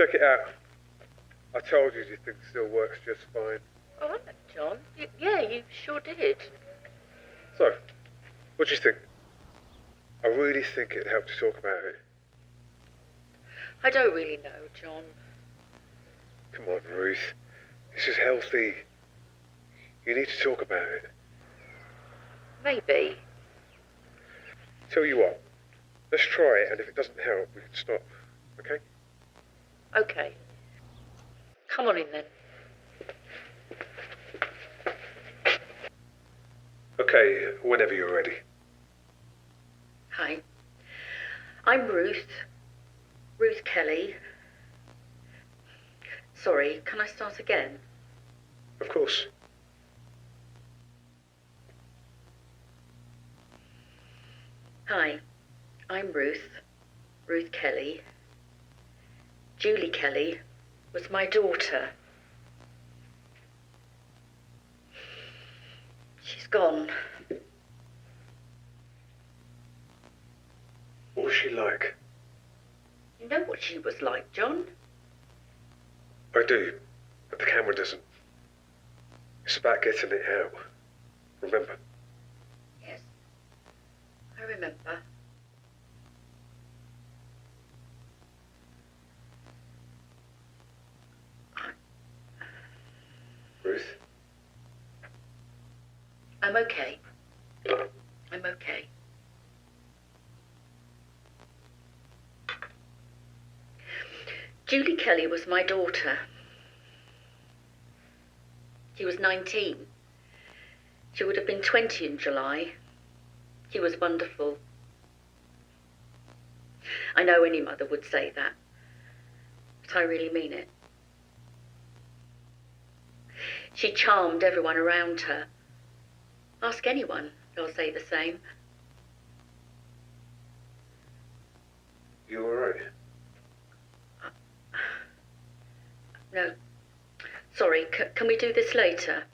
check it out. I told you this thing still works just fine. Oh, hello, John. Yeah, you sure did. So, what do you think? I really think it'd help to talk about it. I don't really know, John. Come on, Ruth. This is healthy. You need to talk about it. Maybe. Tell you what, let's try it, and if it doesn't help, we can stop. Okay? Okay. Come on in then. Okay, whenever you're ready. Hi. I'm Ruth. Ruth Kelly. Sorry, can I start again? Of course. Hi. I'm Ruth. Ruth Kelly. Julie Kelly was my daughter. She's gone. What was she like? You know what she was like, John? I do, but the camera doesn't. It's about getting it out. Remember? Yes. I remember. Ruth? I'm okay. I'm okay. Julie Kelly was my daughter. She was 19. She would have been 20 in July. She was wonderful. I know any mother would say that, but I really mean it. She charmed everyone around her. Ask anyone, they'll say the same. You all right? No. Sorry, can we do this later?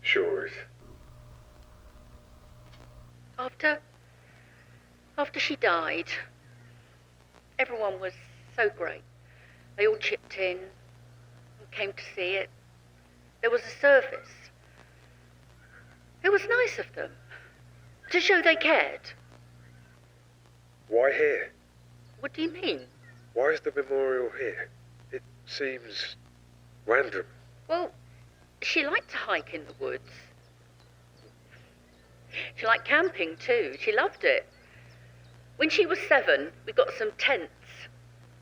Sure, Ruth. After she died, everyone was so great. They all chipped in and came to see it. There was a service. It was nice of them to show they cared. Why here? What do you mean? Why is the memorial here? It seems random. Well, she liked to hike in the woods. She liked camping too. She loved it. When she was 7, we got some tents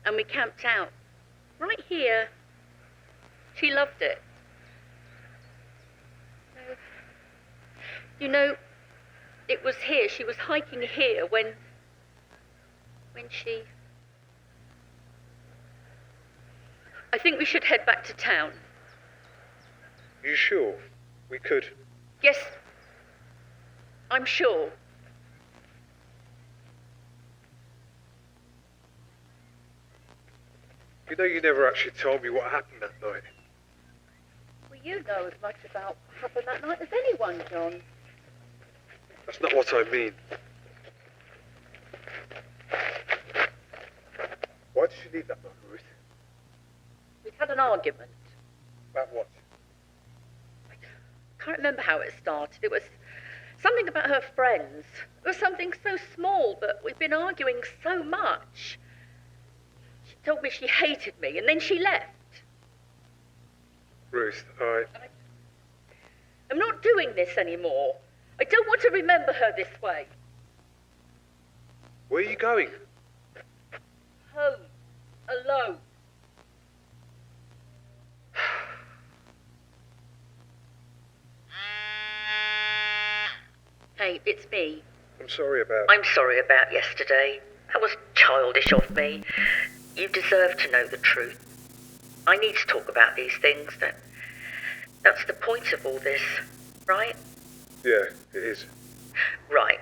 and we camped out right here. She loved it. You know, it was here. She was hiking here when she... I think we should head back to town. You sure? We could. Yes, I'm sure. You know, you never actually told me what happened that night. Well, you know as much about what happened that night as anyone, John. That's not what I mean. Why did you leave that night, Ruth? We'd had an argument. About what? I can't remember how it started. It was something about her friends. It was something so small, but we'd been arguing so much. She told me she hated me, and then she left. Ruth, I'm not doing this anymore. I don't want to remember her this way. Where are you going? Home. Alone. Hey, it's me. I'm sorry about... I'm sorry about yesterday. That was childish of me. You deserve to know the truth. I need to talk about these things. That's the point of all this, right? Yeah, it is. Right.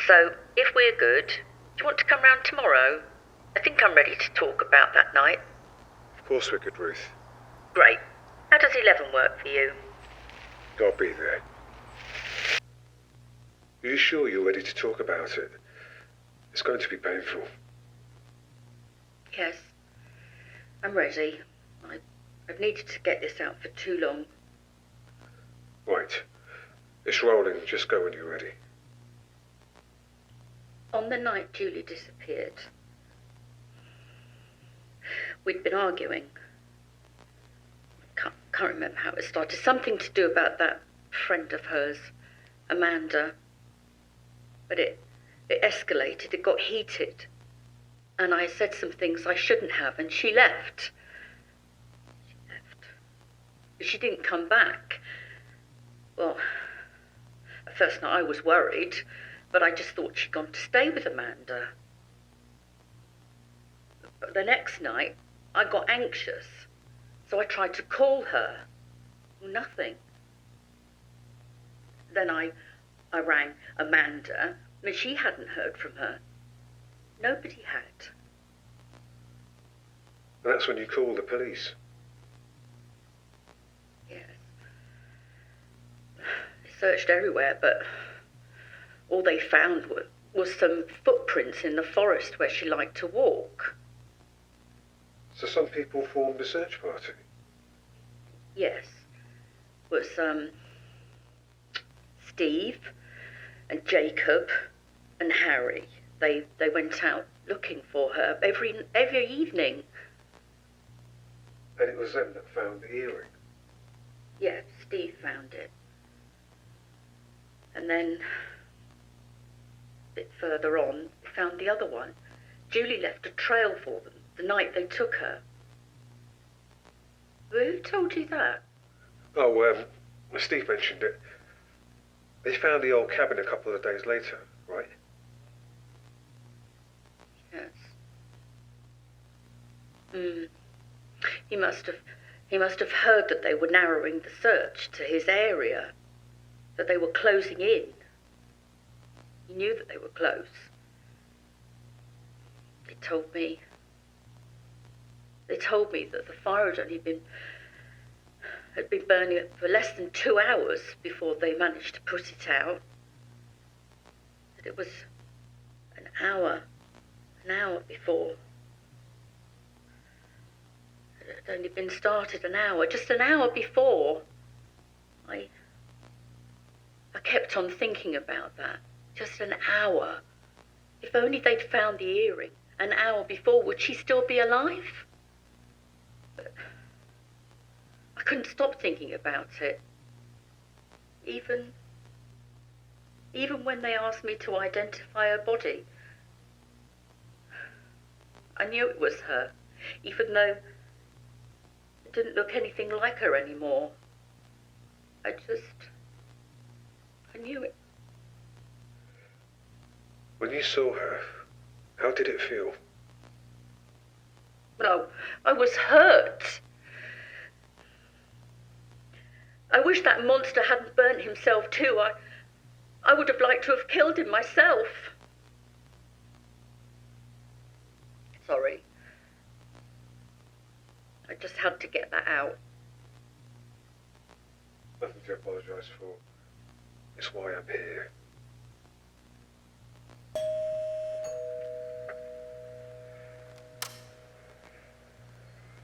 So, if we're good, do you want to come round tomorrow? I think I'm ready to talk about that night. Of course we could, Ruth. Great. How does 11 work for you? I'll be there. Are you sure you're ready to talk about it? It's going to be painful. Yes. I'm ready. I've needed to get this out for too long. Right. It's rolling. Just go when you're ready. On the night Julie disappeared, we'd been arguing. Can't remember how it started. Something to do about that friend of hers, Amanda. But it escalated. It got heated. And I said some things I shouldn't have, and she left. She didn't come back. Well, at first I was worried, but I just thought she'd gone to stay with Amanda. But the next night, I got anxious, so I tried to call her. Nothing. Then I rang Amanda, and she hadn't heard from her. Nobody had. And that's when you called the police. Yes. They searched everywhere, but all they found was some footprints in the forest where she liked to walk. So some people formed a search party? Yes. It was Steve and Jacob and Harry. They went out looking for her every evening. And it was them that found the earring? Yeah, Steve found it. And then, a bit further on, they found the other one. Julie left a trail for them the night they took her. Who told you that? Oh, Steve mentioned it. They found the old cabin a couple of days later, right? Yes. He must have heard that they were narrowing the search to his area, that they were closing in. He knew that they were close. They told me that the fire had only been burning for less than 2 hours before they managed to put it out. That it was an hour before. It had only been started just an hour before. I kept on thinking about that. Just an hour. If only they'd found the earring an hour before, would she still be alive? But I couldn't stop thinking about it. Even when they asked me to identify her body, I knew it was her, even though it didn't look anything like her anymore. I knew it. When you saw her, how did it feel? No, I was hurt. I wish that monster hadn't burnt himself too. I would have liked to have killed him myself. Sorry. I just had to get that out. Nothing to apologise for. It's why I'm here.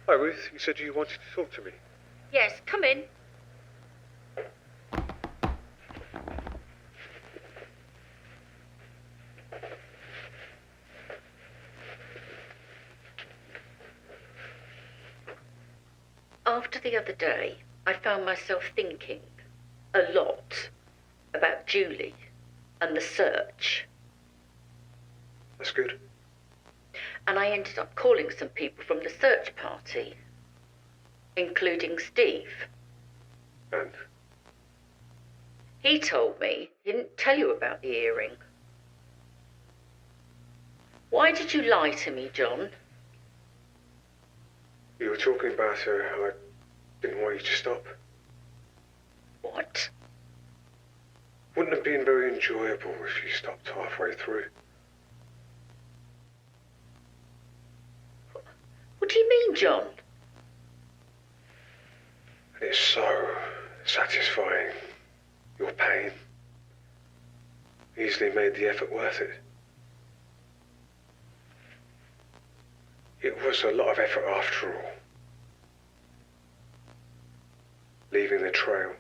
Hi, Ruth. You said you wanted to talk to me. Yes, come in. After the other day, I found myself thinking a lot about Julie and the search. That's good. And I ended up calling some people from the search party, including Steve. And? He told me he didn't tell you about the earring. Why did you lie to me, John? You were talking about her and I didn't want you to stop. What? Wouldn't have been very enjoyable if you stopped halfway through. What do you mean, John? And it's so satisfying. Your pain easily made the effort worth it. It was a lot of effort after all. Leaving the trail.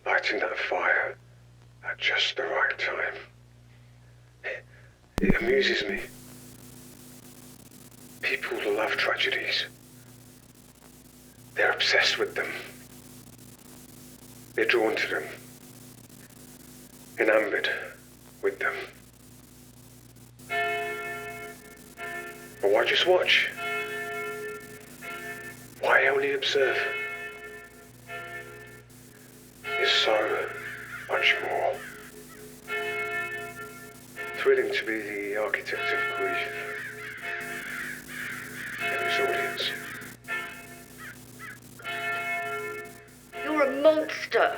Lighting that fire at just the right time. It amuses me. People love tragedies. They're obsessed with them. They're drawn to them. Enamored with them. But why just watch? Why only observe? There's so much more. Thrilling to be the architect of grief in its audience. You're a monster.